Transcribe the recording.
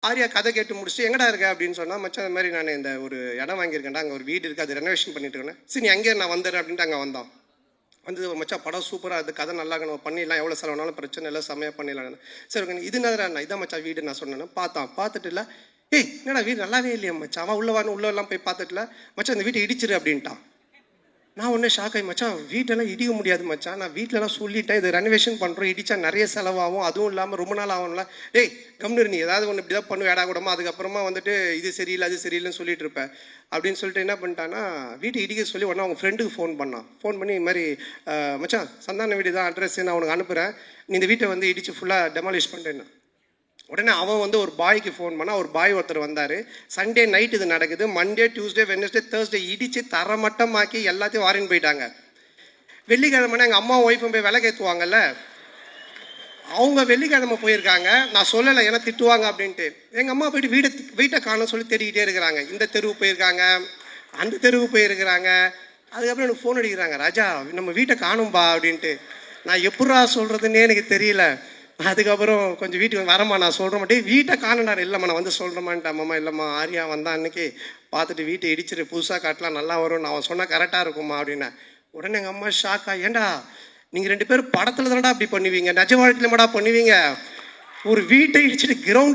ஆரியா கதை கேட்டு முடிச்சுட்டு எங்கடா இருக்க அப்படின்னு சொன்னால், மச்சான் அந்த மாதிரி நான் இந்த ஒரு இடம் வாங்கியிருக்கேன்டா, அங்கே ஒரு வீடு இருக்குது, அது ரெனோவேஷன் பண்ணிட்டு இருக்கேன். சரி நீ அங்கேயே நான் வந்துடுறேன் அப்படின்ட்டு அங்கே வந்தோம். வந்து மச்சான் படம் சூப்பராக அது கதை நல்லா நம்ம பண்ணிடலாம், எவ்வளோ செலவுனாலும் பிரச்சனை இல்லை, செம்மையாக பண்ணிடலாம். சரி ஓகே இது என்னதுடா இதான் மச்சான் வீடு நான் சொன்னேன். பார்த்துட்டு இல்லை, ஏய் என்னடா வீடு நல்லாவே இல்லையா மச்சான், அவன் உள்ளெல்லாம் போய் பார்த்துட்டுல மச்சான் இந்த வீட்டை இடிச்சிரு அப்படின்ட்டான். நான் ஒன்றே ஷாக் ஆகி, மச்சான் வீட்டெல்லாம் இடிக்க முடியாது மச்சான், நான் வீட்டிலலாம் சொல்லிட்டேன், இது ரெனோவேஷன் பண்ணுறோம், இடிச்சா நிறைய செலவாகும், அதுவும் இல்லாமல் ரொம்ப நாள் ஆகும்ல. ஏய் கம்னு நீ ஏதாவது ஒன்று இப்படி தான் பண்ணு வேடா கூடமா, அதுக்கப்புறமா வந்துட்டு இது சரியில்லை அது சரியில்லைன்னு சொல்லிட்டு இருப்பேன் அப்படின்னு சொல்லிட்டு என்ன பண்ணிட்டான்னா, வீட்டை இடிக்க சொல்லி உடனே அவங்க ஃப்ரெண்டுக்கு ஃபோன் பண்ணி இது மாதிரி மச்சான் சந்தான வீடு தான் அட்ரஸ் நான் உனக்கு அனுப்புகிறேன், நீ இந்த வீட்டை வந்து இடித்து ஃபுல்லாக டெமாலிஷ் பண்ணுறேன்னு. உடனே அவன் வந்து ஒரு பாய்க்கு ஃபோன் பண்ணால், ஒரு பாய் ஒருத்தர் வந்தார். சண்டே நைட் இது நடக்குது, மண்டே டியூஸ்டே வெட்னஸ்டே தேர்ஸ்டே இடித்து தரமட்டமாக்கி எல்லாத்தையும் வாரின்னு போயிட்டாங்க. வெள்ளிக்கிழமை எங்கள் அம்மா ஒய்ஃபும் போய் விளக்கேற்றுவாங்கல்ல, அவங்க வெள்ளிக்கிழமை போயிருக்காங்க. நான் சொல்லலை ஏன்னா திட்டுவாங்க அப்படின்ட்டு. எங்கள் அம்மா போயிட்டு வீட்டை காணோன்னு சொல்லி தேடிக்கிட்டே இருக்கிறாங்க. இந்த தெருவு போயிருக்காங்க, அந்த தெருவு போயிருக்கிறாங்க. அதுக்கப்புறம் எனக்கு ஃபோன் அடிக்கிறாங்க, ராஜா நம்ம வீட்டை காணும்பா அப்படின்ட்டு. நான் எப்படா சொல்கிறதுன்னே எனக்கு தெரியல. அதுக்கப்புறம் கொஞ்சம் வீட்டுக்கு வரமா நான் சொல்கிற மாட்டேன், வீட்டை காணண்டார். இல்லைம்மா நான் வந்து சொல்கிறேம்மான்ட்டு. அம்மா இல்லைம்மா ஆரியா வந்தான் அன்னைக்கு, பார்த்துட்டு வீட்டை இடிச்சிட்டு புதுசாக காட்டலாம் நல்லா வரும், நான் அவன் சொன்னால் கரெக்டாக இருக்குமா அப்படின்னா. உடனே எங்கள் அம்மா ஷாக்கா, ஏண்டா நீங்கள் 2 பேரும் படத்தில் தானடா அப்படி பண்ணுவீங்க, நிஜ வாழ்க்கையில மாடா பண்ணுவீங்க, ஒரு வீட்டை இடிச்சிட்டு கிரவுண்ட்